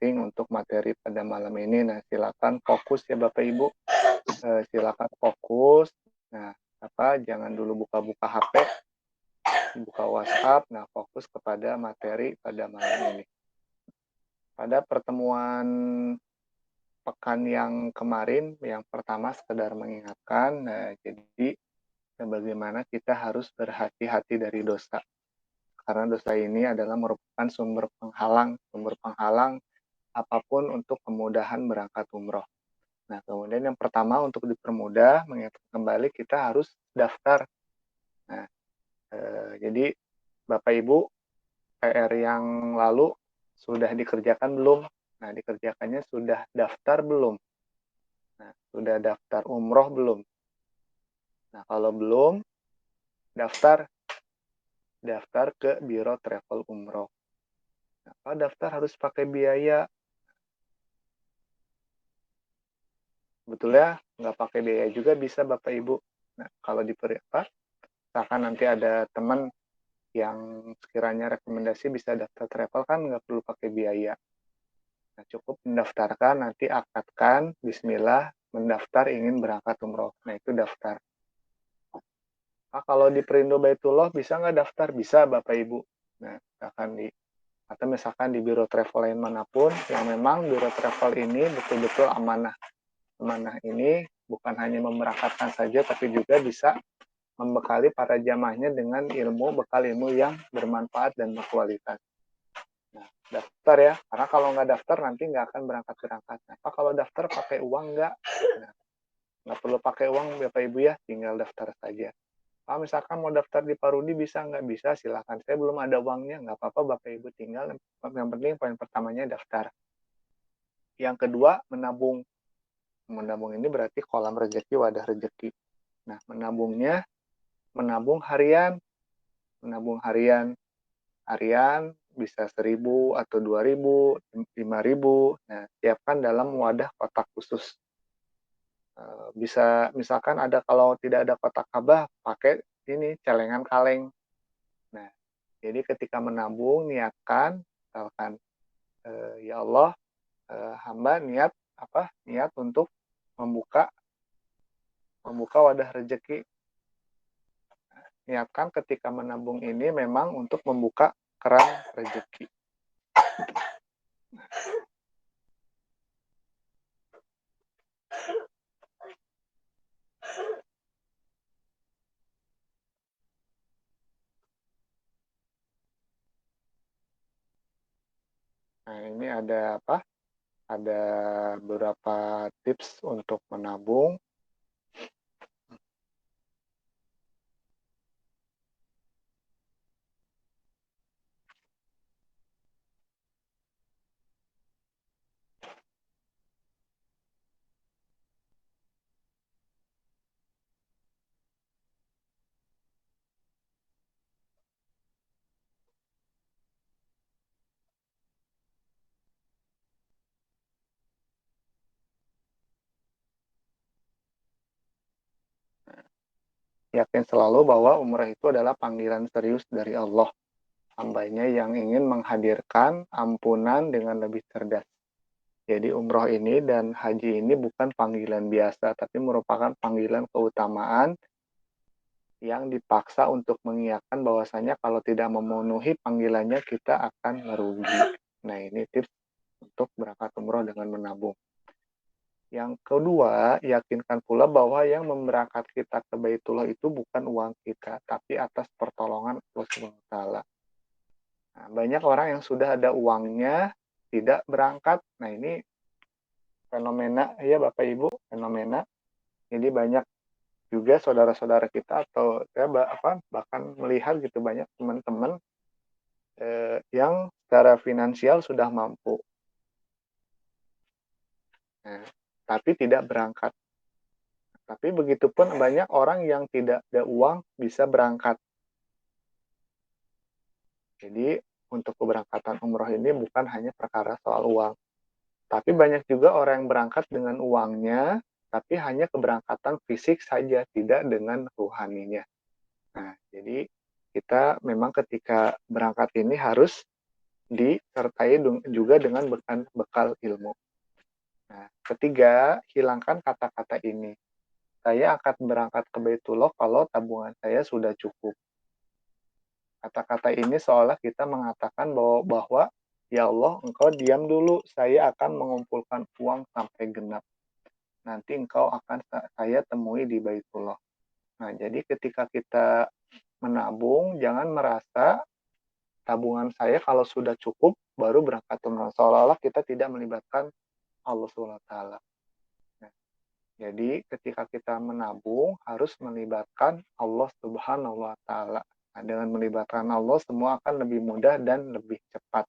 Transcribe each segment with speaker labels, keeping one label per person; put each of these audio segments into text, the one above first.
Speaker 1: penting untuk materi pada malam ini. Nah, silakan fokus ya Bapak Ibu, silakan fokus. Nah, jangan dulu buka-buka HP, buka WhatsApp. Nah, fokus kepada materi pada malam ini. Pada pertemuan pekan yang kemarin, yang pertama sekedar mengingatkan, jadi bagaimana kita harus berhati-hati dari dosa. Karena dosa ini adalah merupakan sumber penghalang apapun untuk kemudahan berangkat umroh. Nah, kemudian yang pertama untuk dipermudah, mengingatkan kembali kita harus daftar. Nah, jadi Bapak Ibu, PR yang lalu sudah dikerjakan belum? Nah, dikerjakannya sudah daftar belum? Nah, sudah daftar umroh belum? Nah, kalau belum, daftar ke Biro Travel Umroh. Nah, kalau daftar harus pakai biaya, sebetulnya nggak pakai biaya juga bisa Bapak Ibu. Nah, kalau misalkan nanti ada teman yang sekiranya rekomendasi bisa daftar travel kan nggak perlu pakai biaya. Nah, cukup mendaftarkan, nanti akadkan, bismillah, mendaftar ingin berangkat umroh. Nah, itu daftar. Nah, kalau di Perindo Baitullah bisa nggak daftar? Bisa Bapak Ibu. Nah, atau misalkan di biro travel lain manapun, yang memang biro travel ini betul-betul amanah. Amanah ini bukan hanya memberangkatkan saja, tapi juga bisa membekali para jamaahnya dengan bekal ilmu yang bermanfaat dan berkualitas. Nah, daftar ya, karena kalau nggak daftar nanti nggak akan berangkat-berangkat. Nah, kalau daftar pakai uang nggak? Nah, nggak perlu pakai uang Bapak Ibu ya, tinggal daftar saja. Kalau misalkan mau daftar di Parudi bisa nggak? Bisa, silakan. Saya belum ada uangnya, nggak apa-apa Bapak Ibu tinggal. Yang penting poin pertamanya daftar. Yang kedua, menabung. Menabung ini berarti kolam rezeki, wadah rezeki. Nah, menabung harian. Menabung harian bisa 1.000 atau 2.000, 5.000. Nah, siapkan dalam wadah kotak khusus. Bisa misalkan kalau tidak ada kotak ka'bah, pakai ini celengan kaleng. Nah, jadi ketika menabung niatkan, misalkan ya Allah, hamba niat untuk membuka wadah rezeki. Niatkan ketika menabung ini memang untuk membuka keran rezeki. Nah, ini ada Ada beberapa tips untuk menabung. Yakin selalu bahwa umrah itu adalah panggilan serius dari Allah. Hambanya yang ingin menghadirkan ampunan dengan lebih cerdas. Jadi umroh ini dan haji ini bukan panggilan biasa, tapi merupakan panggilan keutamaan yang dipaksa untuk mengiyakan bahwasanya kalau tidak memenuhi panggilannya kita akan merugi. Nah, ini tips untuk berangkat umroh dengan menabung. Yang kedua, yakinkan pula bahwa yang memberangkat kita ke Baitullah itu bukan uang kita, tapi atas pertolongan Allah Subhanahu wa taala. Nah, banyak orang yang sudah ada uangnya tidak berangkat. Nah, ini fenomena ya Bapak Ibu, fenomena. Jadi banyak juga saudara-saudara kita atau saya bahkan melihat gitu banyak teman-teman yang secara finansial sudah mampu. Nah, tapi tidak berangkat. Tapi begitupun banyak orang yang tidak ada uang bisa berangkat. Jadi untuk keberangkatan umroh ini bukan hanya perkara soal uang. Tapi banyak juga orang yang berangkat dengan uangnya, tapi hanya keberangkatan fisik saja, tidak dengan ruhaninya. Nah, jadi kita memang ketika berangkat ini harus disertai juga dengan bekal ilmu. Nah, ketiga, hilangkan kata-kata ini. Saya akan berangkat ke Baitullah kalau tabungan saya sudah cukup. Kata-kata ini seolah kita mengatakan bahwa ya Allah, engkau diam dulu, saya akan mengumpulkan uang sampai genap. Nanti engkau akan saya temui di Baitullah. Nah, jadi ketika kita menabung, jangan merasa tabungan saya kalau sudah cukup baru berangkat umrah. Seolah-olah kita tidak melibatkan Allah SWT. Nah, jadi ketika kita menabung harus melibatkan Allah Subhanahu wa taala. Nah, dengan melibatkan Allah semua akan lebih mudah dan lebih cepat.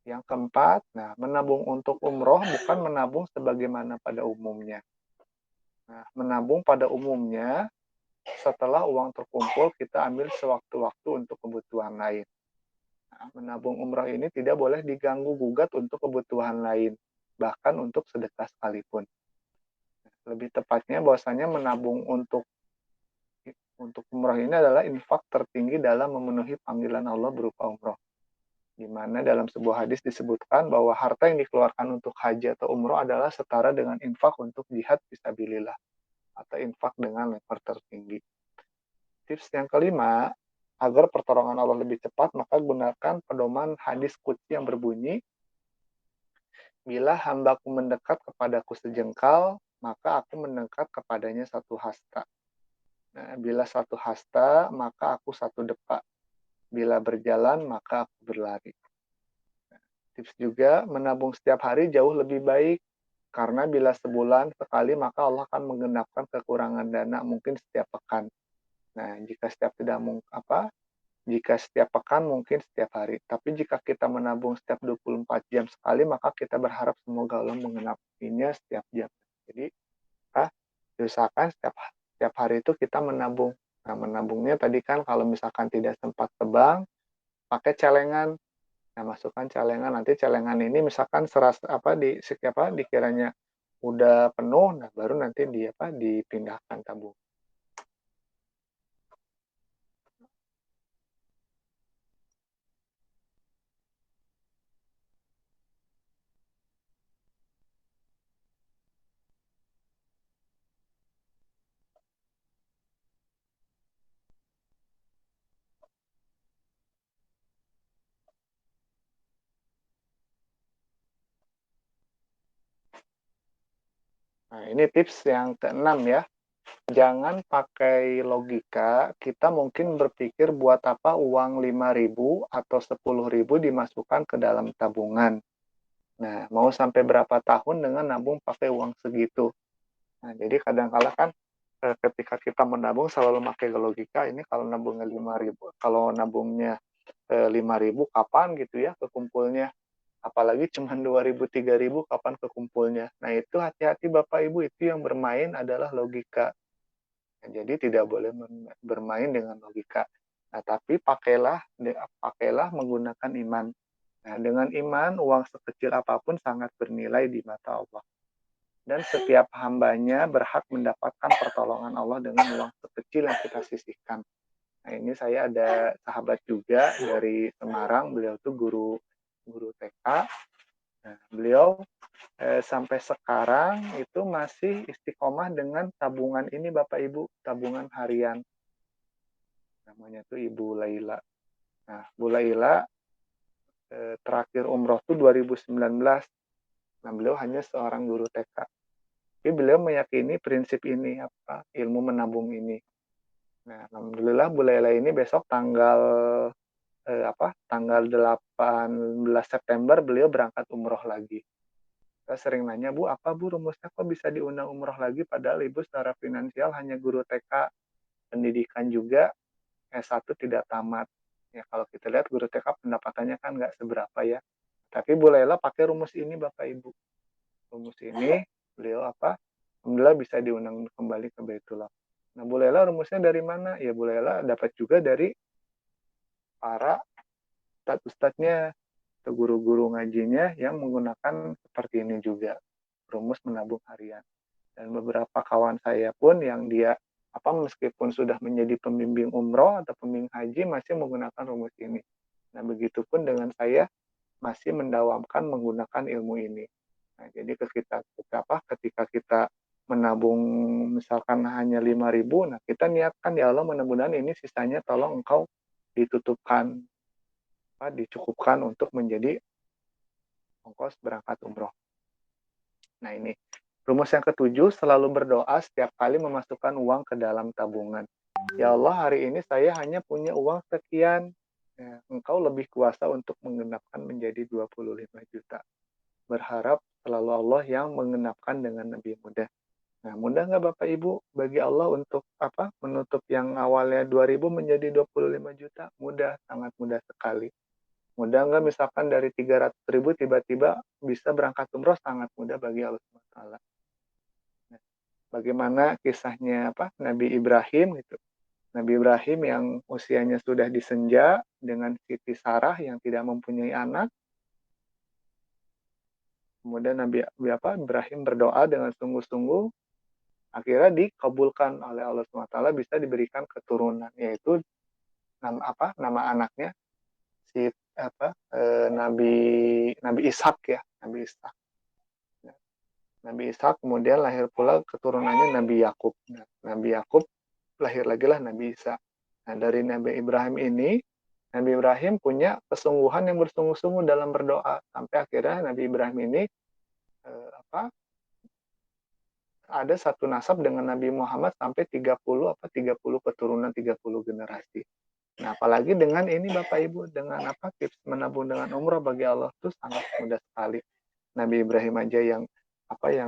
Speaker 1: Yang keempat, nah menabung untuk umroh bukan menabung sebagaimana pada umumnya. Nah, menabung pada umumnya setelah uang terkumpul kita ambil sewaktu-waktu untuk kebutuhan lain. Nah, menabung umroh ini tidak boleh diganggu gugat untuk kebutuhan lain, bahkan untuk sedekah sekalipun. Lebih tepatnya bahwasanya menabung untuk umroh ini adalah infak tertinggi dalam memenuhi panggilan Allah berupa umroh. Di mana dalam sebuah hadis disebutkan bahwa harta yang dikeluarkan untuk haji atau umroh adalah setara dengan infak untuk jihad fisabilillah atau infak dengan level tertinggi. Tips yang kelima, agar pertolongan Allah lebih cepat, maka gunakan pedoman hadis qudsi yang berbunyi, bila hambaku mendekat kepadaku sejengkal, maka aku mendekat kepadanya satu hasta. Nah, bila satu hasta, maka aku satu depak. Bila berjalan, maka aku berlari. Tips juga, menabung setiap hari jauh lebih baik, karena bila sebulan sekali, maka Allah akan menggenapkan kekurangan dana mungkin setiap pekan. Nah, jika setiap pekan mungkin setiap hari. Tapi jika kita menabung setiap 24 jam sekali, maka kita berharap semoga Allah menggenapinya setiap jam. Jadi, diusahakan setiap hari itu kita menabung. Nah, menabungnya tadi kan kalau misalkan tidak sempat ke bank, pakai celengan. Nah, masukkan celengan. Nanti celengan ini misalkan dikiranya udah penuh, nah baru nanti dipindahkan tabung. Nah, ini tips yang keenam ya. Jangan pakai logika, kita mungkin berpikir buat apa uang 5.000 atau 10.000 dimasukkan ke dalam tabungan. Nah, mau sampai berapa tahun dengan nabung pakai uang segitu. Nah, jadi kadang-kala kan ketika kita menabung selalu pakai logika, ini kalau nabungnya 5.000, kalau nabungnya 5.000 kapan gitu ya kekumpulnya. Apalagi cuma 2.000, 3.000 kapan kekumpulnya. Nah, itu hati-hati Bapak Ibu, itu yang bermain adalah logika. Nah, jadi tidak boleh bermain dengan logika. Nah, tapi pakailah menggunakan iman. Nah, dengan iman, uang sekecil apapun sangat bernilai di mata Allah. Dan setiap hambanya berhak mendapatkan pertolongan Allah dengan uang sekecil yang kita sisihkan. Nah, ini saya ada sahabat juga dari Semarang, beliau tuh guru TK. Nah, beliau sampai sekarang itu masih istiqomah dengan tabungan ini Bapak Ibu, tabungan harian. Namanya tuh Ibu Laila. Nah, Bu Laila terakhir umroh tuh 2019. Nah, beliau hanya seorang guru TK. Tapi beliau meyakini prinsip ini, ilmu menabung ini. Nah, alhamdulillah Bu Laila ini besok tanggal 18 September beliau berangkat umroh lagi. Saya sering nanya, Bu, apa Bu rumusnya kok bisa diundang umroh lagi padahal Ibu secara finansial hanya guru TK, pendidikan juga S1 tidak tamat. Ya kalau kita lihat guru TK pendapatannya kan nggak seberapa ya. Tapi Bu Laila pakai rumus ini Bapak Ibu. Rumus ini beliau alhamdulillah bisa diundang kembali ke Baitullah. Nah, Bu Laila rumusnya dari mana? Ya Bu Laila dapat juga dari para ustadz-ustadznya atau guru-guru ngajinya yang menggunakan seperti ini juga, rumus menabung harian. Dan beberapa kawan saya pun yang dia meskipun sudah menjadi pembimbing umroh atau pembimbing haji masih menggunakan rumus ini. Nah, begitupun dengan saya masih mendawamkan menggunakan ilmu ini. Nah, jadi ketika kita menabung misalkan hanya 5.000, nah kita niatkan ya Allah mudah-mudahan ini sisanya tolong engkau ditutupkan, dicukupkan untuk menjadi ongkos berangkat umroh. Nah ini, rumus yang ketujuh, selalu berdoa setiap kali memasukkan uang ke dalam tabungan. Ya Allah, hari ini saya hanya punya uang sekian. Ya, engkau lebih kuasa untuk menggenapkan menjadi 25 juta. Berharap selalu Allah yang menggenapkan dengan lebih mudah. Nah, mudah nggak Bapak Ibu bagi Allah untuk menutup yang awalnya 2.000 menjadi 25 juta? Mudah, sangat mudah sekali. Mudah nggak misalkan dari 300.000 tiba-tiba bisa berangkat umroh? Sangat mudah bagi Allah SWT. Nah, bagaimana kisahnya Nabi Ibrahim gitu. Nabi Ibrahim yang usianya sudah disenja dengan Siti Sarah yang tidak mempunyai anak. Kemudian Nabi Ibrahim berdoa dengan sungguh-sungguh, akhirnya dikabulkan oleh Allah SWT, bisa diberikan keturunan, yaitu nama anaknya si Nabi Ishak ya, Nabi Ishak. Nabi Ishak kemudian lahir pula keturunannya Nabi Yakub. Nah, Nabi Yakub lahir lagi lah Nabi Isa. Nah, dari Nabi Ibrahim ini, Nabi Ibrahim punya kesungguhan yang bersungguh-sungguh dalam berdoa sampai akhirnya Nabi Ibrahim ini ada satu nasab dengan Nabi Muhammad sampai 30 keturunan, 30 generasi. Nah, apalagi dengan ini Bapak Ibu, dengan tips menabung dengan umroh bagi Allah itu sangat mudah sekali. Nabi Ibrahim aja yang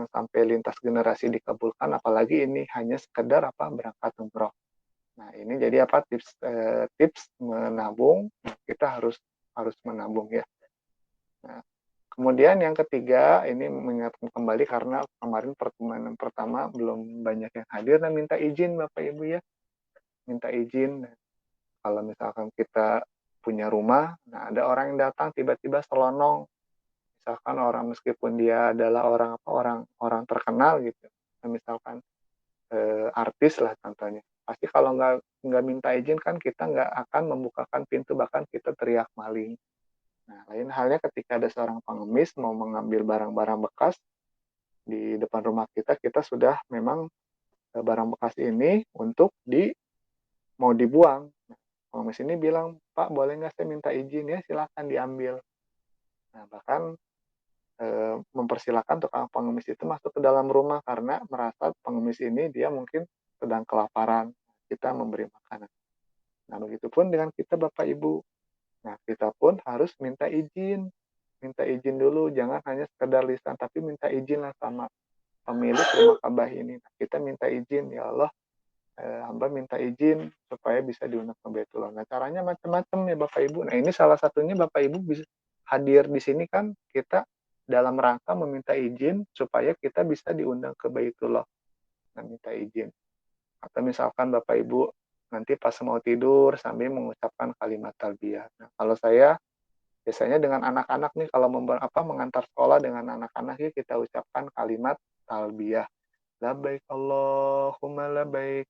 Speaker 1: sampai lintas generasi dikabulkan, apalagi ini hanya sekedar berangkat umroh. Nah, ini jadi tips menabung, kita harus menabung ya. Nah, kemudian yang ketiga, ini mengingatkan kembali karena kemarin pertemuan pertama belum banyak yang hadir, dan minta izin Bapak Ibu ya. Minta izin. Kalau misalkan kita punya rumah, nah ada orang yang datang tiba-tiba selonong. Misalkan orang meskipun dia adalah orang terkenal gitu. Nah, misalkan artis lah contohnya. Pasti kalau nggak minta izin kan kita nggak akan membukakan pintu, bahkan kita teriak maling. Nah, lain halnya ketika ada seorang pengemis mau mengambil barang-barang bekas di depan rumah kita, kita sudah memang barang bekas ini mau dibuang. Nah, pengemis ini bilang, Pak, boleh nggak saya minta izin? Ya, silakan diambil. Nah, bahkan mempersilahkan tukang pengemis itu masuk ke dalam rumah karena merasa pengemis ini dia mungkin sedang kelaparan. Kita memberi makanan. Nah, begitupun dengan kita Bapak Ibu. Nah, kita pun harus minta izin. Minta izin dulu, jangan hanya sekedar lisan, tapi minta izin lah sama pemilik rumah Ka'bah ini. Nah, kita minta izin, ya Allah, hamba minta izin supaya bisa diundang ke Baitullah. Nah, caranya macam-macam ya Bapak Ibu. Nah, ini salah satunya Bapak Ibu bisa hadir di sini kan kita dalam rangka meminta izin supaya kita bisa diundang ke Baitullah. Nah, minta izin. Atau misalkan Bapak Ibu nanti pas mau tidur sambil mengucapkan kalimat talbiyah. Nah, kalau saya biasanya dengan anak-anak nih kalau mengantar sekolah dengan anak-anak kita ucapkan kalimat talbiyah. Labbaik Allahumma labbaik.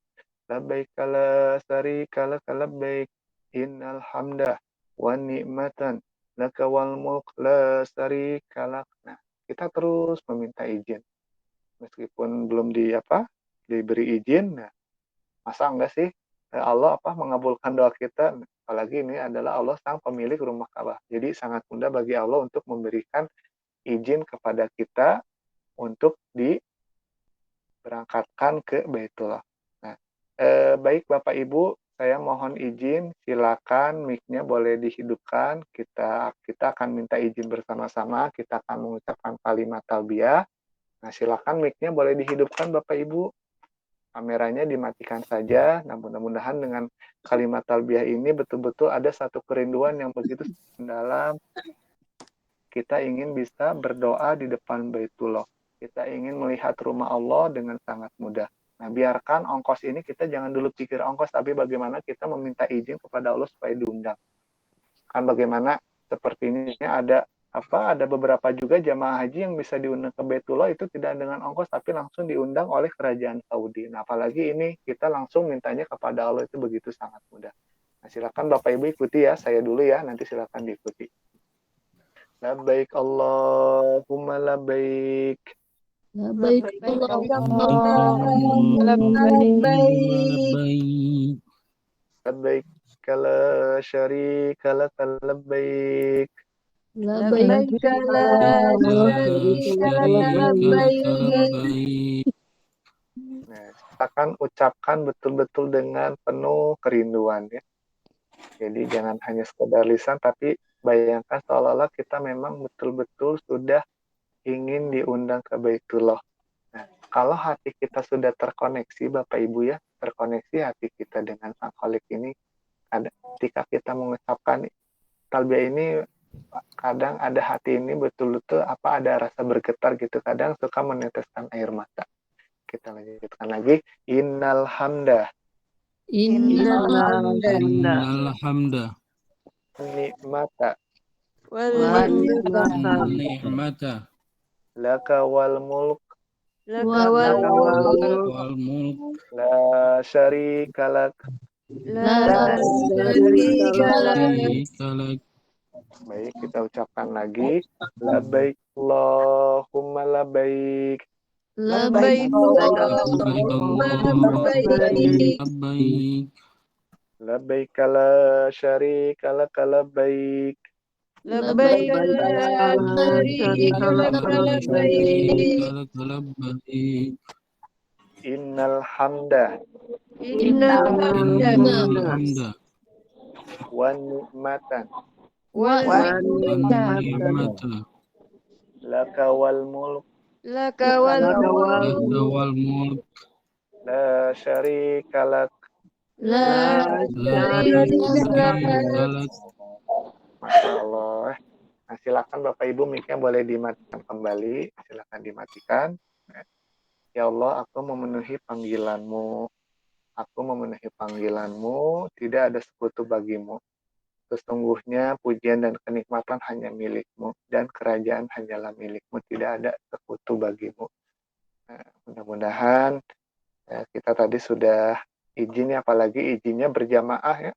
Speaker 1: Labbaik la syarika laka labbaik. Innal hamda wa ni'matan laka wal mulk la syarika lak. Nah, kita terus meminta izin. Meskipun belum diberi izin, nah, masa enggak sih Allah mengabulkan doa kita? Apalagi ini adalah Allah sang pemilik rumah Ka'bah. Jadi sangat mudah bagi Allah untuk memberikan izin kepada kita untuk diberangkatkan ke Baitullah. Nah, baik Bapak Ibu, saya mohon izin, silakan mic-nya boleh dihidupkan. Kita akan minta izin bersama-sama, kita akan mengucapkan kalimat talbiyah. Nah, silakan mic-nya boleh dihidupkan Bapak Ibu. Kameranya dimatikan saja. Nah, mudah-mudahan dengan kalimat talbiyah ini betul-betul ada satu kerinduan yang begitu dalam. Kita ingin bisa berdoa di depan Baitullah. Kita ingin melihat rumah Allah dengan sangat mudah. Nah, biarkan ongkos ini kita jangan dulu pikir ongkos, tapi bagaimana kita meminta izin kepada Allah supaya diundang. Kan bagaimana sepertinya ada beberapa juga jamaah haji yang bisa diundang ke Baitullah itu tidak dengan ongkos tapi langsung diundang oleh kerajaan Saudi. Nah, apalagi ini kita langsung mintanya kepada Allah itu begitu sangat mudah. Nah, silakan Bapak Ibu ikuti ya, saya dulu ya, nanti silakan diikuti. Labbaik Allahumma labbaik.
Speaker 2: Labbaik
Speaker 3: Allahumma labbaik.
Speaker 1: Labbaik la syarika lak labbaik.
Speaker 2: Labbaik
Speaker 3: La syarika laka labbaik.
Speaker 1: Nah, silakan ucapkan betul-betul dengan penuh kerinduan ya. Jadi jangan hanya sekedar lisan, tapi bayangkan seolah-olah kita memang betul-betul sudah ingin diundang ke Baitullah. Nah, kalau hati kita sudah terkoneksi, Bapak Ibu ya, terkoneksi hati kita dengan Sang Khalik ini, ketika kita mengucapkan talbiyah ini, kadang ada hati ini betul-betul ada rasa bergetar gitu, kadang suka meneteskan air mata. Kita lanjutkan lagi. Innal hamda.
Speaker 2: Innal
Speaker 3: Innal hamda
Speaker 1: Nikmata.
Speaker 3: wal ni'mata
Speaker 1: Laka wal mulk.
Speaker 3: wal mulk
Speaker 1: La syarika lak.
Speaker 3: syarika lak.
Speaker 1: Baik, kita ucapkan lagi. Labbaik Allahumma labbaik.
Speaker 2: Labbaik
Speaker 3: Labbaik Allahumma labbaik.
Speaker 1: Labbaik la syarika lak labbaik.
Speaker 2: Labbaik
Speaker 3: La syarika lak labbaik.
Speaker 1: Innal hamda
Speaker 3: Innal hamda
Speaker 1: wa ni'matan
Speaker 3: wan ni'mata
Speaker 1: laka wal mulk.
Speaker 3: laka wal mulk
Speaker 1: La syarika lak.
Speaker 3: la syarika lak.
Speaker 1: Masya Allah. Nah, silakan Bapak Ibu mic-nya boleh dimatikan kembali. Silakan dimatikan. Ya Allah, aku memenuhi panggilanmu. Aku memenuhi panggilanmu. Tidak ada sekutu bagimu. Sesungguhnya pujian dan kenikmatan hanya milikmu. Dan kerajaan hanyalah milikmu. Tidak ada sekutu bagimu. Nah, mudah-mudahan kita tadi sudah izin ya, apalagi izinnya berjamaah ya.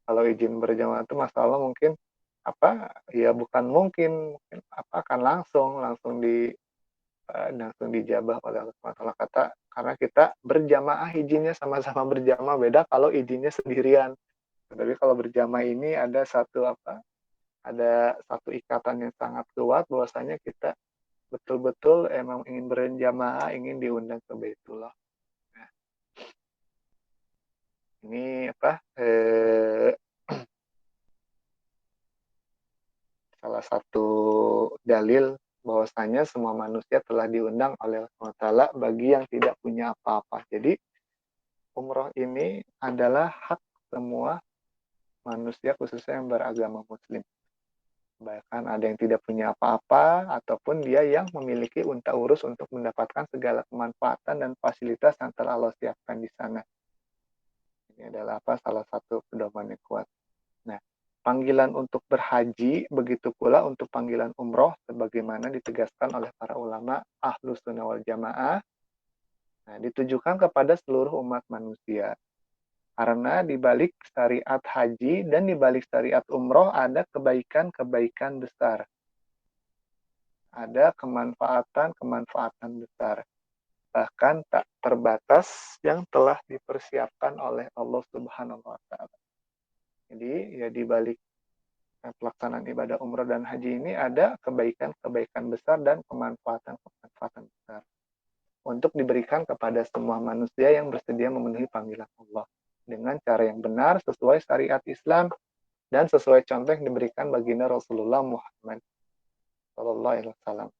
Speaker 1: Kalau izin berjamaah itu masalah mungkin ya bukan mungkin akan langsung dijabah oleh Allah SWT, karena kita berjamaah izinnya sama-sama berjamaah, beda kalau izinnya sendirian. Tapi kalau berjamaah ini ada satu ikatan yang sangat kuat bahwasanya kita betul-betul emang ingin berjamaah, ingin diundang ke Baitullah. Nah, ini salah satu dalil bahwasanya semua manusia telah diundang oleh Allah SWT bagi yang tidak punya apa-apa. Jadi umroh ini adalah hak semua manusia khususnya yang beragama muslim. Bahkan ada yang tidak punya apa-apa ataupun dia yang memiliki unta urus untuk mendapatkan segala kemanfaatan dan fasilitas yang telah Allah siapkan di sana. Ini adalah salah satu pedoman yang kuat. Nah, panggilan untuk berhaji, begitu pula untuk panggilan umroh, sebagaimana ditegaskan oleh para ulama Ahlus Sunnah wal Jamaah, ditujukan kepada seluruh umat manusia. Karena di balik syariat haji dan di balik syariat umroh ada kebaikan-kebaikan besar. Ada kemanfaatan-kemanfaatan besar. Bahkan tak terbatas yang telah dipersiapkan oleh Allah Subhanahu wa Ta'ala. Jadi, ya di balik pelaksanaan ibadah umroh dan haji ini ada kebaikan-kebaikan besar dan kemanfaatan-kemanfaatan besar untuk diberikan kepada semua manusia yang bersedia memenuhi panggilan Allah dengan cara yang benar sesuai syariat Islam dan sesuai contoh yang diberikan baginda Rasulullah Muhammad Sallallahu Alaihi Wasallam.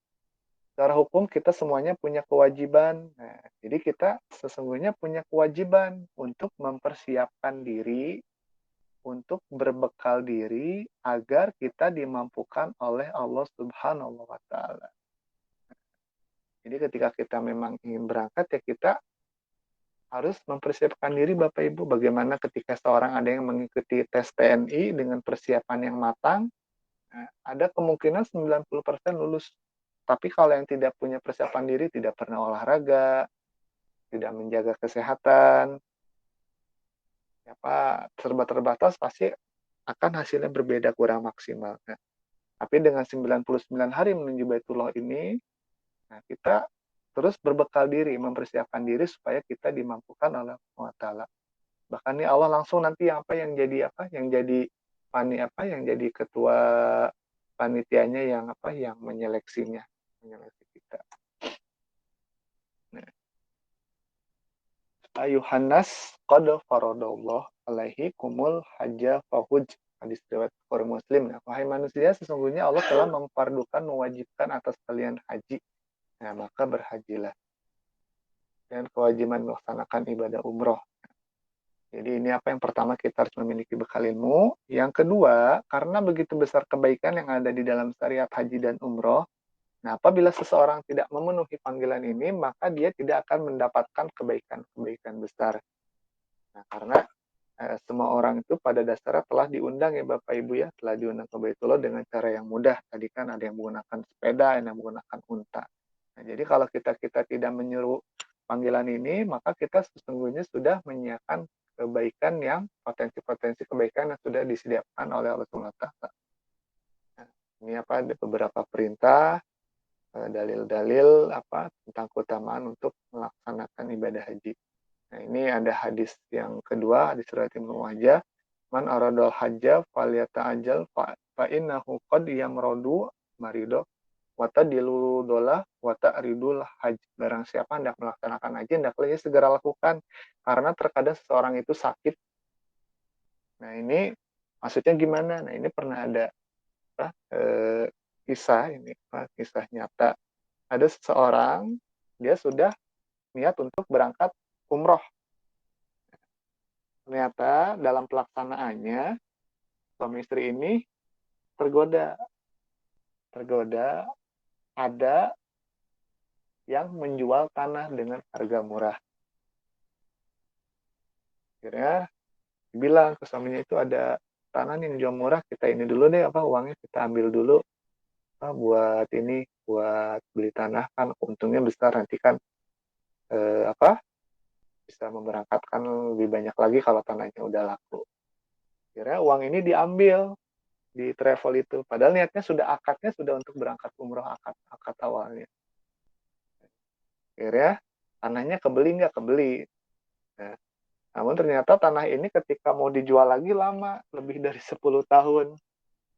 Speaker 1: Secara hukum kita semuanya punya kewajiban. Nah, jadi kita sesungguhnya punya kewajiban untuk mempersiapkan diri, untuk berbekal diri agar kita dimampukan oleh Allah Subhanahu wa Ta'ala. Jadi ketika kita memang ingin berangkat ya kita harus mempersiapkan diri Bapak Ibu. Bagaimana ketika seorang ada yang mengikuti tes TNI dengan persiapan yang matang, ada kemungkinan 90% lulus. Tapi kalau yang tidak punya persiapan diri, tidak pernah olahraga, tidak menjaga kesehatan, serba terbatas pasti akan hasilnya berbeda, kurang maksimal. Nah, tapi dengan 99 hari menuju Baitullah ini, nah kita terus berbekal diri, mempersiapkan diri supaya kita dimampukan oleh Allah SWT. Bahkan nih Allah langsung nanti yang jadi ketua panitianya yang menyeleksinya, menyeleksi kita. Nah, ayuhan nas qad faradallah alaihi kumul hajja fahuj. Hadis riwayat Bukhari Muslim. Nah, wahai manusia, sesungguhnya Allah telah memfardukan, mewajibkan atas kalian haji. Nah, maka berhajilah. Dan kewajiban melaksanakan ibadah umroh. Jadi ini yang pertama, kita harus memiliki bekal ilmu. Yang kedua, karena begitu besar kebaikan yang ada di dalam syariat haji dan umroh, nah apabila seseorang tidak memenuhi panggilan ini, maka dia tidak akan mendapatkan kebaikan-kebaikan besar. Nah, karena semua orang itu pada dasarnya telah diundang ya Bapak Ibu ya, telah diundang ke Baitullah dengan cara yang mudah. Tadi kan ada yang menggunakan sepeda, ada yang menggunakan unta. Nah, jadi kalau kita tidak menyeru panggilan ini, maka kita sesungguhnya sudah menyiapkan kebaikan yang potensi-potensi kebaikan yang sudah disediakan oleh Allah SWT. Nah, ini ada beberapa perintah, dalil-dalil tentang keutamaan untuk melaksanakan ibadah haji. Nah, ini ada hadis yang kedua, hadis riwayat Ibnu Majah, man aradal hajja falyata'ajjal fa innahu qad yamradu marido wa tadilu dolah wa ta'ridul hajj. Barang siapa hendak melaksanakan haji, hendaklah ia segera lakukan karena terkadang seseorang itu sakit. Nah, ini maksudnya gimana? Nah, ini pernah ada kisah nyata. Ada seseorang, dia sudah niat untuk berangkat umroh. Ternyata dalam pelaksanaannya suami istri ini tergoda ada yang menjual tanah dengan harga murah. Akhirnya bilang ke suaminya, itu ada tanah yang jual murah, kita ini dulu deh, uangnya kita ambil dulu buat beli tanah, kan untungnya besar, nanti kan bisa memberangkatkan lebih banyak lagi kalau tanahnya udah laku. Akhirnya uang ini diambil di travel itu, padahal niatnya akadnya sudah untuk berangkat umroh, akad awalnya. Akhirnya tanahnya kebeli nggak kebeli. Nah, namun ternyata tanah ini ketika mau dijual lagi lama, lebih dari 10 tahun.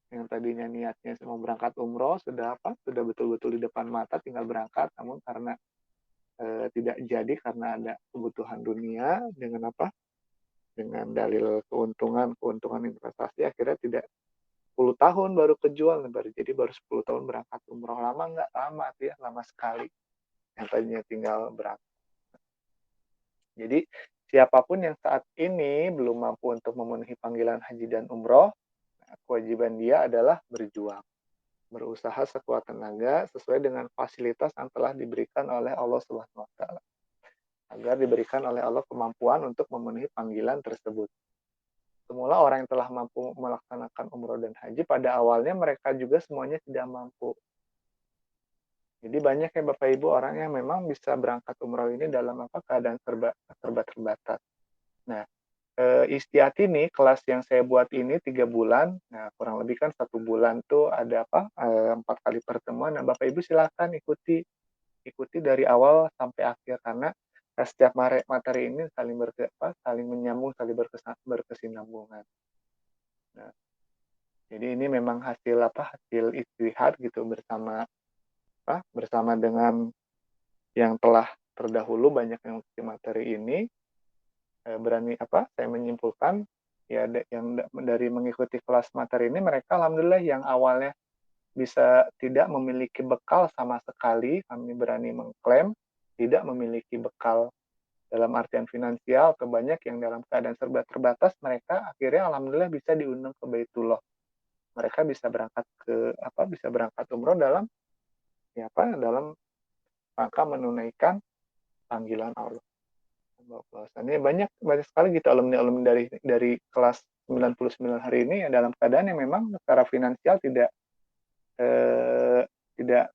Speaker 1: Yang tadinya niatnya mau berangkat umroh, sudah betul-betul di depan mata tinggal berangkat, namun karena tidak jadi karena ada kebutuhan dunia dengan dengan dalil keuntungan investasi, akhirnya tidak 10 tahun baru kejual, jadi baru 10 tahun berangkat umroh. Lama nggak? Lama ya, lama sekali. Yang tadinya tinggal berangkat. Jadi siapapun yang saat ini belum mampu untuk memenuhi panggilan haji dan umroh, kewajiban dia adalah berjuang, berusaha sekuat tenaga sesuai dengan fasilitas yang telah diberikan oleh Allah Subhanahu wa taala, agar diberikan oleh Allah kemampuan untuk memenuhi panggilan tersebut. Semula orang yang telah mampu melaksanakan umroh dan haji, pada awalnya mereka juga semuanya tidak mampu. Jadi banyak ya Bapak Ibu orang yang memang bisa berangkat umroh ini dalam keadaan serba terbatas. Nah, Istiati nih, kelas yang saya buat ini 3 bulan, nah kurang lebih kan 1 bulan tuh ada 4 kali pertemuan. Nah, Bapak Ibu silakan ikuti dari awal sampai akhir, karena setiap materi ini saling menyambung, saling berkesinambungan. Nah, jadi ini memang hasil istihad gitu, bersama dengan yang telah terdahulu banyak yang mengikuti materi ini. Saya menyimpulkan ya, yang dari mengikuti kelas materi ini, mereka alhamdulillah yang awalnya bisa tidak memiliki bekal sama sekali, kami berani mengklaim tidak memiliki bekal dalam artian finansial, atau banyak yang dalam keadaan serba terbatas, mereka akhirnya alhamdulillah bisa diundang ke Baitullah. Mereka bisa berangkat umroh dalam rangka menunaikan panggilan Allah. Ini banyak sekali gitu alumni dari kelas 99 hari ini ya, dalam keadaan yang memang secara finansial tidak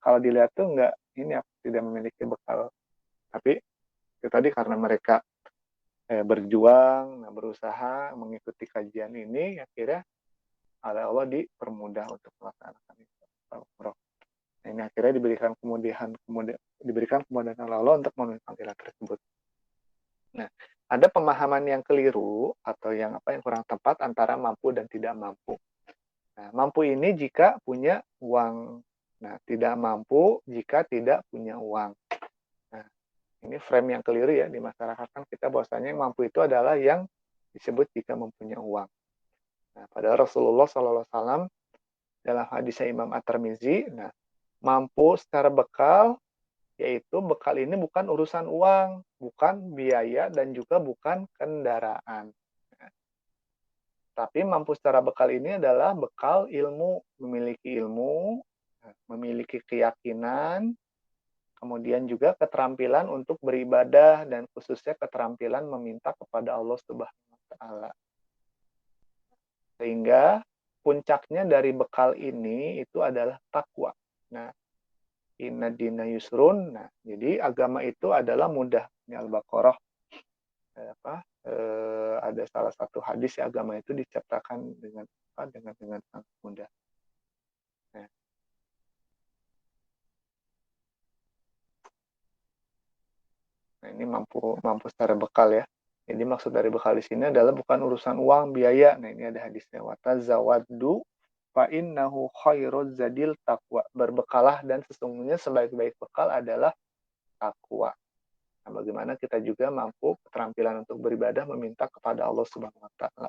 Speaker 1: kalau dilihat tuh tidak memiliki bekal. Tapi itu tadi karena mereka berjuang, berusaha mengikuti kajian ini, akhirnya oleh Allah dipermudah untuk melaksanakan umroh. Nah, ini akhirnya diberikan kemudahan oleh Allah untuk memenuhi panggilan tersebut. Nah, ada pemahaman yang keliru atau yang kurang tepat antara mampu dan tidak mampu. Nah, mampu ini jika punya uang. Nah, tidak mampu jika tidak punya uang. Nah, ini frame yang keliru ya di masyarakat, kan kita bahwasanya yang mampu itu adalah yang disebut jika mempunyai uang. Nah, padahal Rasulullah SAW dalam hadisnya Imam At-Tirmizi, nah, mampu secara bekal, yaitu bekal ini bukan urusan uang, bukan biaya, dan juga bukan kendaraan. Nah, tapi mampu secara bekal ini adalah bekal ilmu, memiliki keyakinan, kemudian juga keterampilan untuk beribadah, dan khususnya keterampilan meminta kepada Allah Subhanahu wa Ta'ala. Sehingga puncaknya dari bekal ini itu adalah takwa. Nah, inna dina yusrun. Nah, jadi agama itu adalah mudah. Ini Al-Baqarah ada salah satu hadis ya, agama itu diciptakan dengan sangat mudah. Nah, ini mampu secara bekal ya. Jadi maksud dari bekal di sini adalah bukan urusan uang, biaya. Nah, ini ada hadisnya, wa tazawwaddu fa innahu khairuz zadil taqwa. Berbekalah dan sesungguhnya sebaik-baik bekal adalah takwa. Nah, bagaimana kita juga mampu keterampilan untuk beribadah, meminta kepada Allah Subhanahu wa Ta'ala.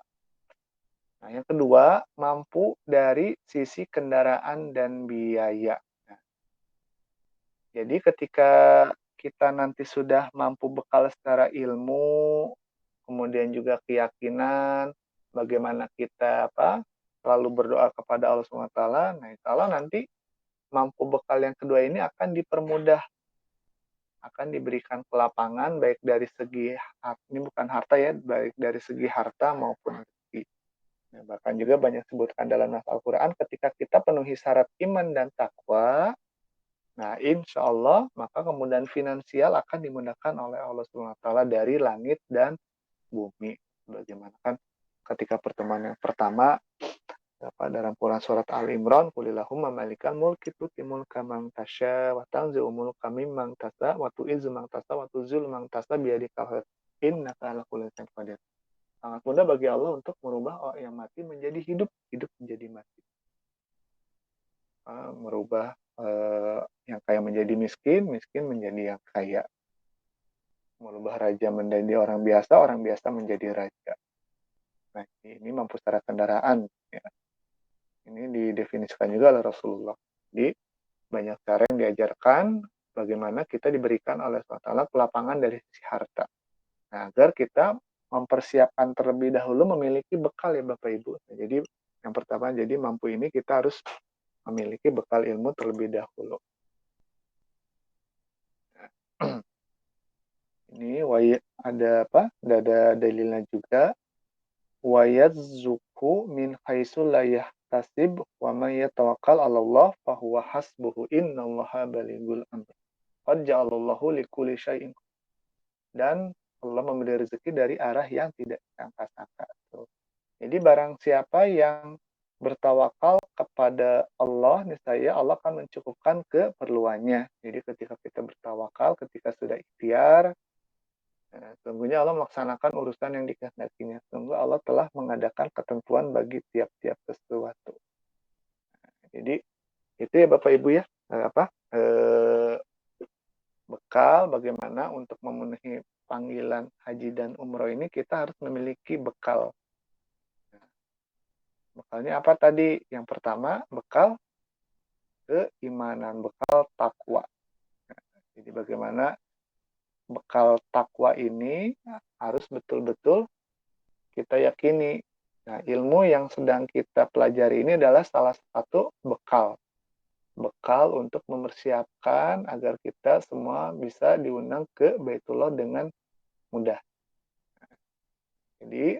Speaker 1: Nah, yang kedua, mampu dari sisi kendaraan dan biaya. Nah, jadi ketika kita nanti sudah mampu bekal secara ilmu, kemudian juga keyakinan, bagaimana kita selalu berdoa kepada Allah Subhanahu wa Ta'ala. Nah, insya Allah nanti mampu bekal yang kedua ini akan dipermudah, akan diberikan kelapangan, baik dari segi, ini bukan harta ya, baik dari segi harta maupun rezeki. Nah, bahkan juga banyak sebutkan dalam nas Al-Quran, ketika kita penuhi syarat iman dan takwa, nah insya Allah maka kemudahan finansial akan dimudahkan oleh Allah Subhanahu wa Ta'ala dari langit dan bumi. Bagaimana kan ketika pertemuan yang pertama dalam Quran surat Al-Imran, qulillahumma malikal mulki tu'til mulka man tasya wa tanzi'ul mulka mimman tasya wa tu'izzu man tasya wa tuzillu man tasya biyadikal khair innaka ala kulli syai'in qadir. Sangat mudah bagi Allah untuk merubah orang yang mati menjadi hidup, hidup menjadi mati. Merubah yang kaya menjadi miskin, miskin menjadi yang kaya. Merubah raja menjadi orang biasa menjadi raja. Nah, ini mampu secara kendaraan. Ya. Ini didefinisikan juga oleh Rasulullah. Jadi, banyak cara yang diajarkan bagaimana kita diberikan oleh Allah kelapangan dari sisi harta. Nah, agar kita mempersiapkan terlebih dahulu memiliki bekal ya Bapak Ibu. Nah, jadi yang pertama, jadi mampu ini kita harus memiliki bekal ilmu terlebih dahulu. Nah, ini ada ada dalilnya juga. Wa yazzuku min haitsu la yahtasib wa may yatawakkal 'ala Allah fa huwa hasbuhu innallaha balighul amr. Qad ja'alallahu likulli syai'in. Dan Allah memberi rezeki dari arah yang tidak disangka-sangka. Jadi barang siapa yang bertawakal kepada Allah, niscaya Allah akan mencukupkan keperluannya. Jadi ketika kita bertawakal, ketika sudah ikhtiar, sungguhnya Allah melaksanakan urusan yang dikehendakinya. Sungguh Allah telah mengadakan ketentuan bagi tiap-tiap sesuatu. Jadi itu ya Bapak Ibu ya, bekal bagaimana untuk memenuhi panggilan haji dan umroh ini kita harus memiliki bekal. Bekalnya apa tadi? Yang pertama, bekal keimanan, bekal takwa. Jadi bagaimana bekal takwa ini harus betul-betul kita yakini. Nah, ilmu yang sedang kita pelajari ini adalah salah satu bekal. Bekal untuk mempersiapkan agar kita semua bisa diundang ke Baitullah dengan mudah. Jadi,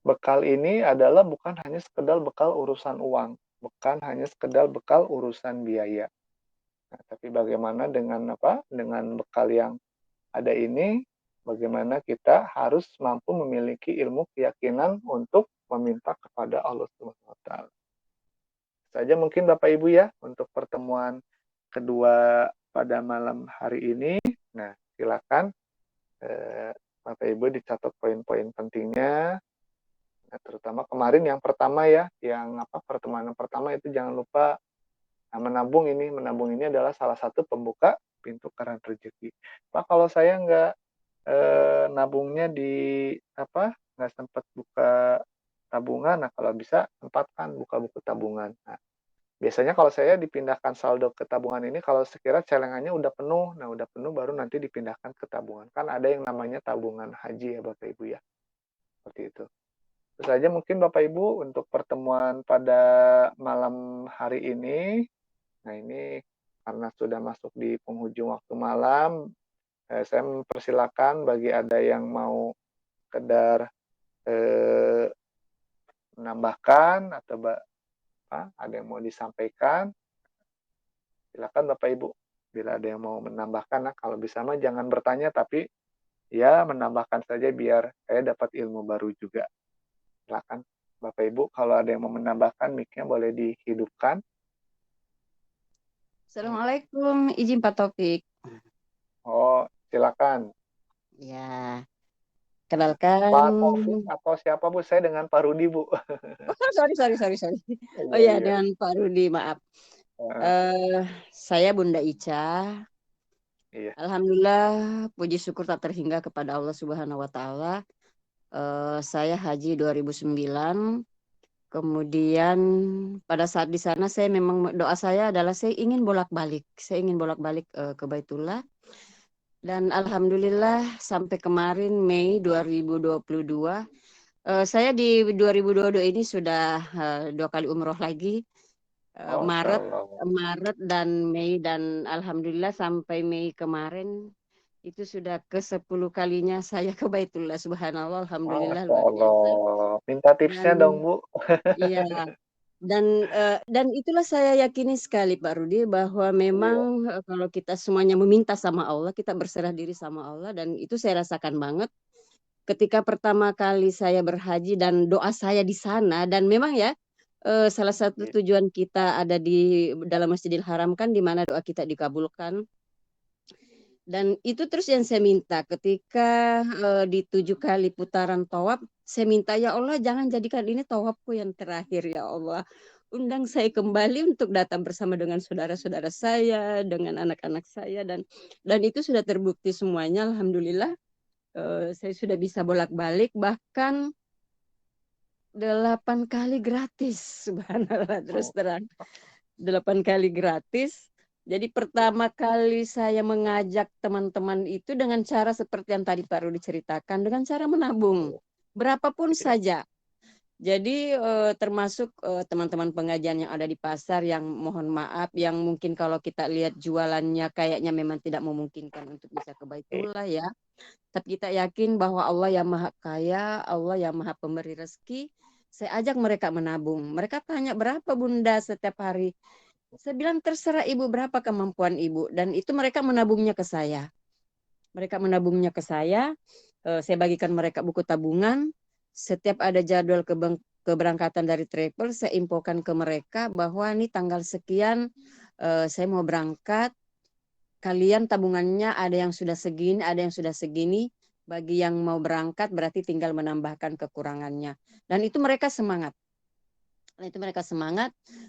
Speaker 1: bekal ini adalah bukan hanya sekedar bekal urusan uang, bukan hanya sekedar bekal urusan biaya. Nah, tapi bagaimana dengan bekal yang ada ini bagaimana kita harus mampu memiliki ilmu keyakinan untuk meminta kepada Allah Subhanahu wa taala. Saja mungkin Bapak Ibu ya untuk pertemuan kedua pada malam hari ini. Nah, silakan Bapak Ibu dicatat poin-poin pentingnya. Nah, terutama kemarin yang pertama ya, yang pertemuan yang pertama itu jangan lupa menabung ini. Menabung ini adalah salah satu pembuka pintu keran rezeki. Pak, kalau saya nggak nabungnya nggak sempat buka tabungan, nah kalau bisa sempatkan buka buku tabungan. Nah, biasanya kalau saya dipindahkan saldo ke tabungan ini kalau sekira celengannya udah penuh. Nah, udah penuh baru nanti dipindahkan ke tabungan. Kan ada yang namanya tabungan haji ya Bapak Ibu ya. Seperti itu. Terus saja mungkin Bapak Ibu untuk pertemuan pada malam hari ini. Nah, ini karena sudah masuk di penghujung waktu malam, saya mempersilakan bagi ada yang mau sekedar menambahkan atau ada yang mau disampaikan, silakan Bapak Ibu. Bila ada yang mau menambahkan, nah kalau bisa mah jangan bertanya, tapi ya menambahkan saja biar saya dapat ilmu baru juga. Silakan Bapak Ibu, kalau ada yang mau menambahkan, mic-nya boleh dihidupkan.
Speaker 2: Assalamualaikum, izin Pak Taufik.
Speaker 1: Oh, silakan.
Speaker 2: Ya,
Speaker 1: Pak
Speaker 2: kenalkan.
Speaker 1: Taufik atau siapa Bu? Saya dengan Pak Rudi Bu.
Speaker 2: Oh, sorry. Oh
Speaker 1: Iya,
Speaker 2: ya,
Speaker 1: iya.
Speaker 2: dengan Pak Rudi, maaf. Saya Bunda Ica.
Speaker 1: Iya.
Speaker 2: Alhamdulillah, puji syukur tak terhingga kepada Allah Subhanahu wa taala. Saya haji 2009. Kemudian pada saat di sana saya memang doa saya adalah saya ingin bolak-balik. Saya ingin bolak-balik ke Baitullah. Dan alhamdulillah sampai kemarin Mei 2022 saya di 2022 ini sudah 2 kali umroh lagi. Maret dan Mei, dan alhamdulillah sampai Mei kemarin itu sudah ke-10 kalinya saya ke Baitullah. Subhanallah, alhamdulillah, luar biasa.
Speaker 1: Minta tipsnya dong Bu.
Speaker 2: Iya. Dan itulah saya yakini sekali Pak Rudi bahwa memang kalau kita semuanya meminta sama Allah, kita berserah diri sama Allah, dan itu saya rasakan banget ketika pertama kali saya berhaji dan doa saya di sana. Dan memang ya salah satu tujuan kita ada di dalam Masjidil Haram kan, di mana doa kita dikabulkan. Dan itu terus yang saya minta ketika di 7 kali putaran tawaf, saya minta ya Allah jangan jadikan ini tawafku yang terakhir ya Allah. Undang saya kembali untuk datang bersama dengan saudara-saudara saya, dengan anak-anak saya, dan itu sudah terbukti semuanya. Alhamdulillah saya sudah bisa bolak-balik, bahkan 8 kali gratis. Subhanallah, terus terang 8 kali gratis. Jadi pertama kali saya mengajak teman-teman itu dengan cara seperti yang tadi Pak Rudi ceritakan, dengan cara menabung berapapun saja. Jadi termasuk teman-teman pengajian yang ada di pasar yang mohon maaf, yang mungkin kalau kita lihat jualannya kayaknya memang tidak memungkinkan untuk bisa ke Baitullah ya. Tapi kita yakin bahwa Allah yang Maha Kaya, Allah yang Maha Pemberi rezeki. Saya ajak mereka menabung. Mereka tanya, berapa Bunda setiap hari? Saya bilang terserah Ibu, berapa kemampuan Ibu. Dan itu mereka menabungnya ke saya. Mereka menabungnya ke saya. Saya bagikan mereka buku tabungan. Setiap ada jadwal keberangkatan dari travel, saya infokan ke mereka bahwa ini tanggal sekian saya mau berangkat. Kalian tabungannya ada yang sudah segini, ada yang sudah segini. Bagi yang mau berangkat berarti tinggal menambahkan kekurangannya. Dan itu mereka semangat.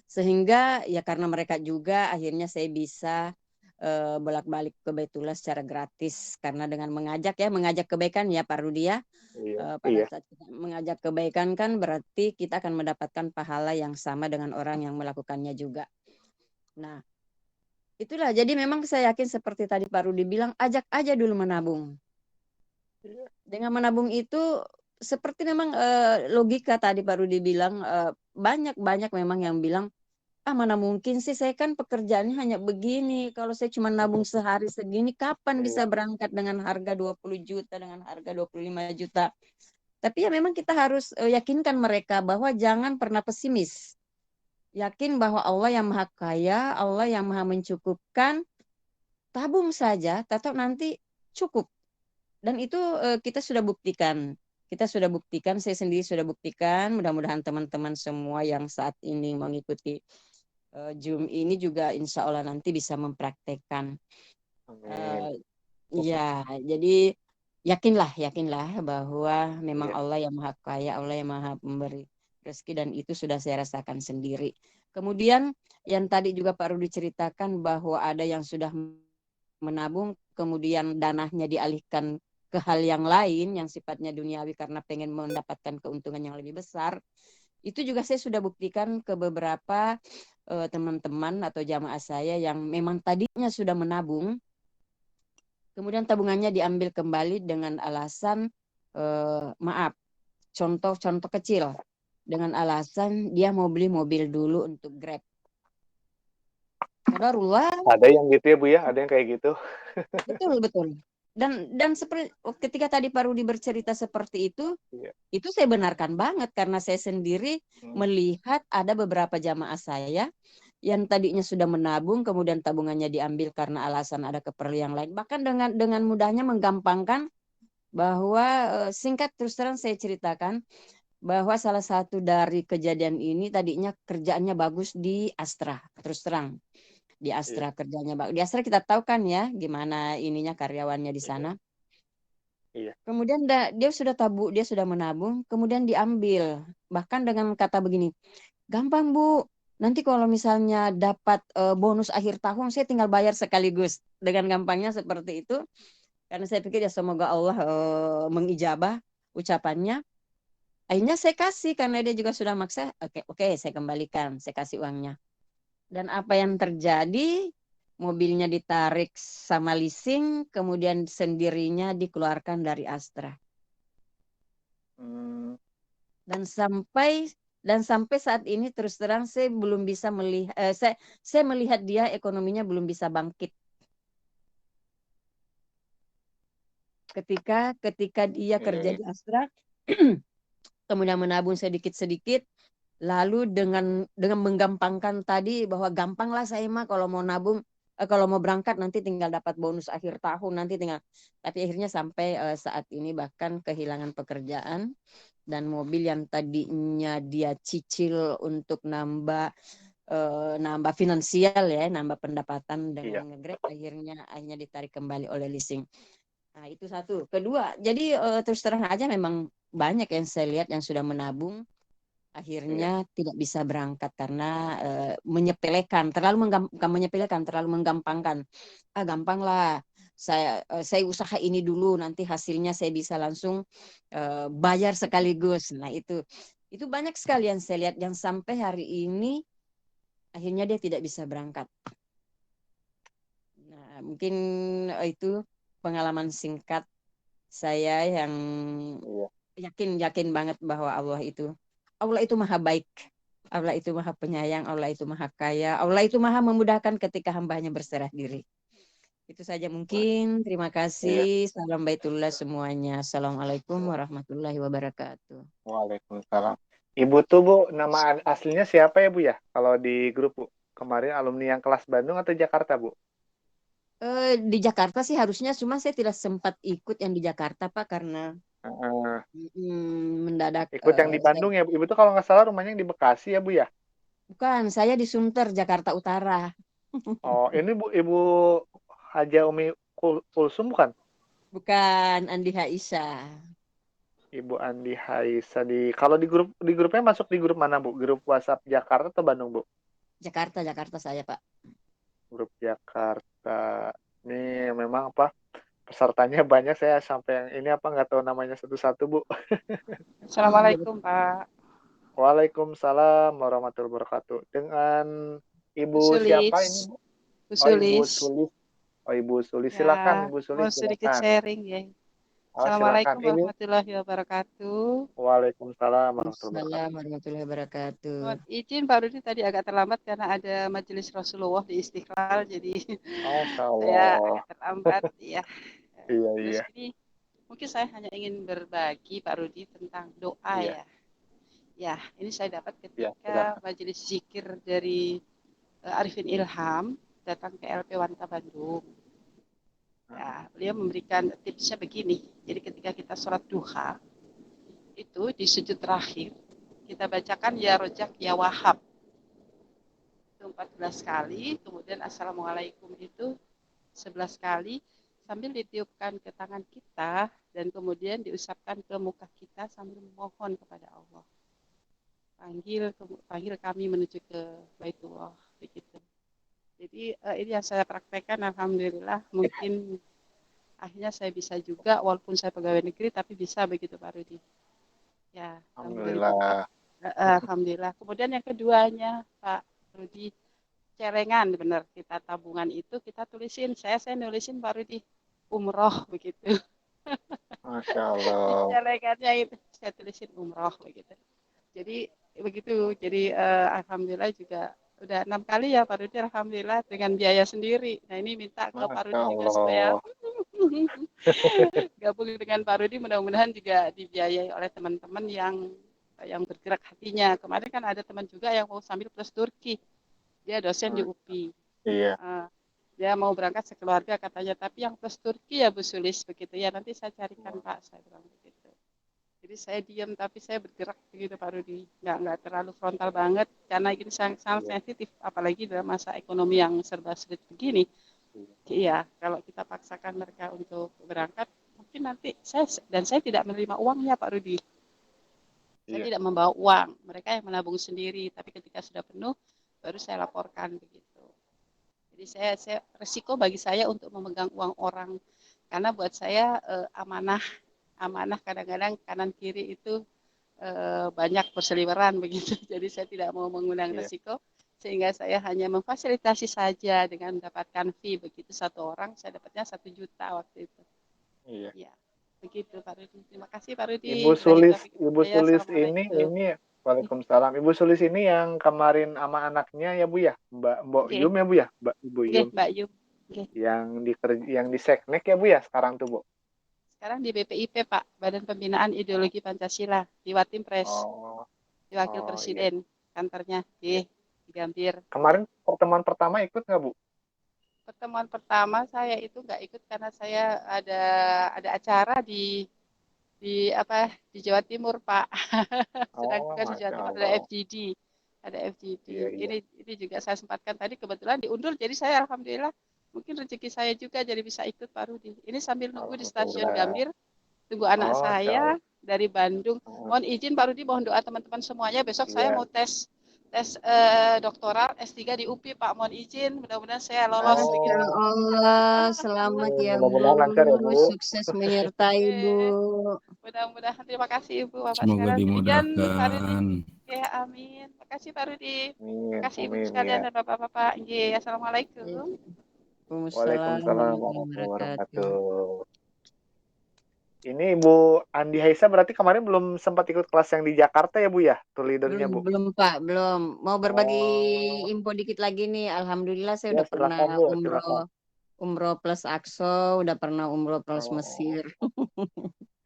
Speaker 2: Sehingga ya karena mereka juga akhirnya saya bisa bolak-balik ke Baitullah secara gratis, karena dengan mengajak kebaikan ya Pak Rudi ya. Pada saat kita mengajak kebaikan kan berarti kita akan mendapatkan pahala yang sama dengan orang yang melakukannya juga. Nah, itulah, jadi memang saya yakin seperti tadi Pak Rudi bilang, ajak aja dulu menabung. Dengan menabung itu seperti memang logika tadi Pak Rudi bilang, banyak memang yang bilang, mana mungkin sih, saya kan pekerjaannya hanya begini, kalau saya cuma nabung sehari segini, kapan bisa berangkat dengan harga 20 juta, dengan harga 25 juta. Tapi ya memang kita harus yakinkan mereka bahwa jangan pernah pesimis. Yakin bahwa Allah yang Maha Kaya, Allah yang Maha Mencukupkan, tabung saja, tetap nanti cukup. Dan itu kita sudah buktikan. Kita sudah buktikan, saya sendiri sudah buktikan. Mudah-mudahan teman-teman semua yang saat ini mengikuti Zoom ini juga insya Allah nanti bisa mempraktekkan.
Speaker 1: Amin.
Speaker 2: Ya, jadi yakinlah bahwa memang
Speaker 1: Iya.
Speaker 2: Allah yang Maha Kaya, Allah yang Maha Pemberi rezeki, dan itu sudah saya rasakan sendiri. Kemudian yang tadi juga Pak Rudi ceritakan bahwa ada yang sudah menabung, kemudian dananya dialihkan ke hal yang lain yang sifatnya duniawi karena pengen mendapatkan keuntungan yang lebih besar. Itu juga saya sudah buktikan ke beberapa teman-teman atau jamaah saya yang memang tadinya sudah menabung, kemudian tabungannya diambil kembali dengan alasan maaf, contoh kecil, dengan alasan dia mau beli mobil dulu untuk Grab. Qadarullah.
Speaker 1: Ada yang gitu ya Bu ya, ada yang kayak gitu.
Speaker 2: Betul. Dan seperti ketika tadi Pak Rudi bercerita seperti
Speaker 1: Iya.
Speaker 2: itu saya benarkan banget karena saya sendiri melihat ada beberapa jamaah saya yang tadinya sudah menabung, kemudian tabungannya diambil karena alasan ada keperluan yang lain. Bahkan dengan mudahnya menggampangkan bahwa singkat terus terang saya ceritakan bahwa salah satu dari kejadian ini tadinya kerjaannya bagus di Astra, terus terang. Di Astra kerjanya bagus. Di Astra kita tahu kan ya gimana ininya karyawannya di sana.
Speaker 1: Iya.
Speaker 2: Kemudian dia sudah menabung, kemudian diambil. Bahkan dengan kata begini, gampang Bu, nanti kalau misalnya dapat bonus akhir tahun, saya tinggal bayar sekaligus. Dengan gampangnya seperti itu, karena saya pikir ya semoga Allah mengijabah ucapannya. Akhirnya saya kasih, karena dia juga sudah maksa, oke, saya kembalikan, saya kasih uangnya. Dan apa yang terjadi? Mobilnya ditarik sama leasing, kemudian sendirinya dikeluarkan dari Astra. Dan sampai saat ini terus terang saya belum bisa melihat, saya melihat dia ekonominya belum bisa bangkit. Ketika dia kerja di Astra, kemudian menabung sedikit-sedikit, lalu dengan menggampangkan tadi bahwa gampanglah saya mah kalau mau nabung, kalau mau berangkat nanti tinggal dapat bonus akhir tahun, nanti tinggal. Tapi akhirnya sampai saat ini bahkan kehilangan pekerjaan, dan mobil yang tadinya dia cicil untuk nambah finansial ya, nambah pendapatan dengan nge-Grab, akhirnya ditarik kembali oleh leasing. Nah, itu satu. Kedua, jadi terus terang aja memang banyak yang saya lihat yang sudah menabung akhirnya tidak bisa berangkat karena menyepelekan, terlalu menggampangkan. Gampang lah. Saya usaha ini dulu, nanti hasilnya saya bisa langsung bayar sekaligus. Nah, itu banyak sekali yang saya lihat yang sampai hari ini akhirnya dia tidak bisa berangkat. Nah, mungkin itu pengalaman singkat saya yang yakin banget bahwa Allah itu maha baik, Allah itu maha penyayang, Allah itu maha kaya, Allah itu maha memudahkan ketika hambanya berserah diri. Itu saja mungkin. Terima kasih. Salam Baitullah semuanya. Assalamualaikum warahmatullahi wabarakatuh.
Speaker 1: Waalaikumsalam. Ibu tuh Bu, nama aslinya siapa ya Bu ya? Kalau di grup Bu, kemarin alumni yang kelas Bandung atau Jakarta Bu?
Speaker 2: Di Jakarta sih harusnya, cuma saya tidak sempat ikut yang di Jakarta Pak karena mendadak.
Speaker 1: Ikut yang di Bandung ya Bu. Ibu tuh kalau nggak salah rumahnya yang di Bekasi ya Bu ya?
Speaker 2: Bukan, saya di Sunter, Jakarta Utara.
Speaker 1: Oh, ini Bu, Ibu Haja Umi Kulsum bukan?
Speaker 2: Bukan, Andi Aisyah.
Speaker 1: Ibu Andi Haisa kalau di grupnya masuk di grup mana Bu? Grup WhatsApp Jakarta atau Bandung Bu?
Speaker 2: Jakarta saya Pak.
Speaker 1: Grup Jakarta. Ini memang apa? Pesertanya banyak, saya sampai yang ini apa nggak tahu namanya satu-satu Bu.
Speaker 4: Assalamualaikum Pak.
Speaker 1: Waalaikumsalam warahmatullahi wabarakatuh. Dengan Ibu siapa ini Bu?
Speaker 4: Bu
Speaker 1: Oh, Ibu
Speaker 4: Sulis.
Speaker 1: Sulis. Oh, Ibu Sulis.
Speaker 4: Ya,
Speaker 1: Silakan Ibu Sulis.
Speaker 4: mau sedikit
Speaker 1: Silakan.
Speaker 4: sharing ya.
Speaker 1: Oh,
Speaker 4: Assalamualaikum
Speaker 1: silakan.
Speaker 4: warahmatullahi wabarakatuh.
Speaker 1: Waalaikumsalam
Speaker 2: warahmatullahi wabarakatuh.
Speaker 4: Mohon izin Pak Rudi tadi agak terlambat karena ada majelis Rasulullah di Istiqlal, jadi saya agak terlambat ya. Terus ini mungkin saya hanya ingin berbagi Pak Rudi tentang doa ya. Ya, ini saya dapat ketika majelis zikir dari Arifin Ilham datang ke LP Wanta Bandung. Ya, beliau memberikan tipsnya begini. Jadi ketika kita sholat duha, itu di sujud terakhir, kita bacakan ya Rojak ya Wahab. Itu 14 kali, kemudian Assalamualaikum itu 11 kali, sambil ditiupkan ke tangan kita, dan kemudian diusapkan ke muka kita sambil memohon kepada Allah. Panggil kami menuju ke Baitullah, begitu. Jadi ini yang saya praktekkan, alhamdulillah. Mungkin akhirnya saya bisa juga, walaupun saya pegawai negeri, tapi bisa begitu Pak Rudi. Ya,
Speaker 1: Alhamdulillah.
Speaker 4: Alhamdulillah. Kemudian yang keduanya Pak Rudi, celengan, benar, kita tabungan itu kita tulisin. Saya nulisin Pak Rudi, umroh begitu.
Speaker 1: Masya
Speaker 4: Di
Speaker 1: Allah.
Speaker 4: celengannya itu saya tulisin umroh begitu. Jadi begitu. Jadi alhamdulillah juga udah 6 kali ya Pak Rudi, alhamdulillah dengan biaya sendiri. Nah ini minta ke Pak
Speaker 1: Masya
Speaker 4: Rudi juga supaya
Speaker 1: Allah.
Speaker 4: gabung dengan Pak Rudi, mudah-mudahan juga dibiayai oleh teman-teman yang bergerak hatinya. Kemarin kan ada teman juga yang mau sambil plus Turki. Dia dosen di UPI.
Speaker 1: Iya.
Speaker 4: Dia mau berangkat sekeluarga katanya, tapi yang plus Turki ya Bu Sulis begitu ya. Nanti saya carikan Pak, saya bilang begitu. Jadi saya diam tapi saya bergerak begitu Pak Rudi. Nggak terlalu frontal banget karena ini sangat sensitif, apalagi dalam masa ekonomi yang serba sulit begini. Iya, kalau kita paksakan mereka untuk berangkat, mungkin nanti saya tidak menerima uangnya Pak Rudi. Saya tidak membawa uang, mereka yang menabung sendiri. Tapi ketika sudah penuh, baru saya laporkan begitu. Jadi saya resiko bagi saya untuk memegang uang orang, karena buat saya amanah kadang-kadang kanan kiri itu banyak berseliweran begitu. Jadi saya tidak mau mengundang resiko, sehingga saya hanya memfasilitasi saja dengan mendapatkan fee begitu. Satu orang saya dapatnya 1 juta waktu itu.
Speaker 1: Iya.
Speaker 4: Ya, begitu Pak Rudi. Terima kasih Pak Rudi.
Speaker 1: Ibu Sulis ini Waalaikumsalam. Ibu Sulis ini yang kemarin sama anaknya ya Bu ya, Mbak Yum ya Bu ya, Ibu Yum.
Speaker 4: Mbak Yum.
Speaker 1: Yang di Seknek ya Bu ya sekarang tuh Bu.
Speaker 4: Sekarang di BPIP Pak, Badan Pembinaan Ideologi Pancasila, di Watimpres, di Wakil Presiden, kantornya di Gambir.
Speaker 1: Kemarin pertemuan pertama ikut nggak Bu?
Speaker 4: Pertemuan pertama saya itu nggak ikut karena saya ada acara di Jawa Timur Pak. Sedangkan di Jawa Timur ada FGD. Ini juga saya sempatkan tadi, kebetulan diundur, jadi saya alhamdulillah mungkin rezeki saya juga jadi bisa ikut Pak Rudi. Ini sambil nunggu di stasiun Gambir, tunggu anak saya dari Bandung. Mohon izin Pak Rudi, mohon doa teman-teman semuanya. Besok saya mau tes doktoral S3 di UPI Pak, mohon izin, mudah-mudahan saya lolos.
Speaker 2: Masya Allah, selamat ya Bu, sukses menyertai Bu.
Speaker 4: Mudah-mudahan, terima kasih Ibu Bapak
Speaker 3: semoga
Speaker 4: sekalian.
Speaker 3: dimudahkan.
Speaker 4: Ya, amin. Terima kasih Pak Rudi.
Speaker 1: Terima
Speaker 4: kasih Ibu sekalian dan Bapak-bapak. Assalamualaikum.
Speaker 1: Waalaikumsalam warahmatullahi wabarakatuh. Ini Ibu Andi Haisa berarti kemarin belum sempat ikut kelas yang di Jakarta ya Bu ya, tour leadernya Bu?
Speaker 2: Belum Pak, belum. Mau berbagi info dikit lagi nih. Alhamdulillah saya udah pernah umroh plus Aqsa, udah pernah umroh plus Mesir.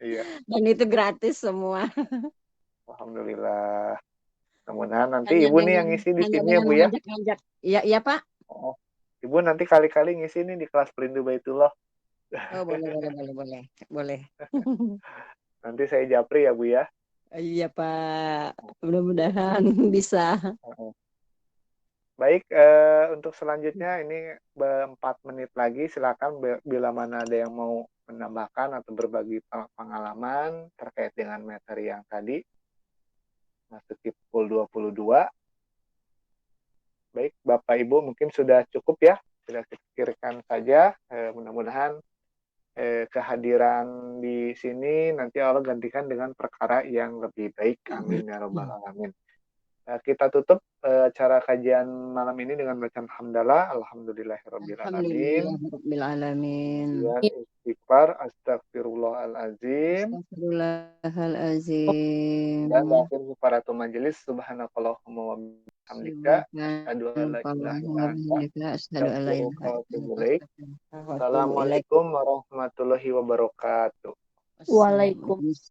Speaker 1: Iya.
Speaker 2: Dan itu gratis semua.
Speaker 1: Alhamdulillah. Mudah-mudahan nanti Ibu nih yang ngisi di sini ya Bu ya.
Speaker 2: Iya Pak.
Speaker 1: Ibu nanti kali-kali ngisi nih di kelas Perindu Baitullah.
Speaker 2: Oh boleh.
Speaker 1: Nanti saya japri ya Bu ya.
Speaker 2: Iya Pak, mudah-mudahan bisa.
Speaker 1: Baik, untuk selanjutnya ini 4 menit lagi, silakan bila mana ada yang mau menambahkan atau berbagi pengalaman terkait dengan materi yang tadi. Masuki pukul 22. Baik, Bapak Ibu mungkin sudah cukup ya, sudah pikirkan saja. Mudah-mudahan kehadiran di sini nanti Allah gantikan dengan perkara yang lebih baik. Amin ya rabbal alamin. Kita tutup acara kajian malam ini dengan bacaan hamdalah, alhamdulillahirabbil alamin. Kemudian istighfar, astagfirullahalazim. Dan akhir kifaratul majelis, subhanakallahumma wa bihamdika, asyhadu an la ilaha illa anta, astaghfiruka wa atubu ilaik. Assalamualaikum warahmatullahi wabarakatuh.
Speaker 2: Waalaikumsalam.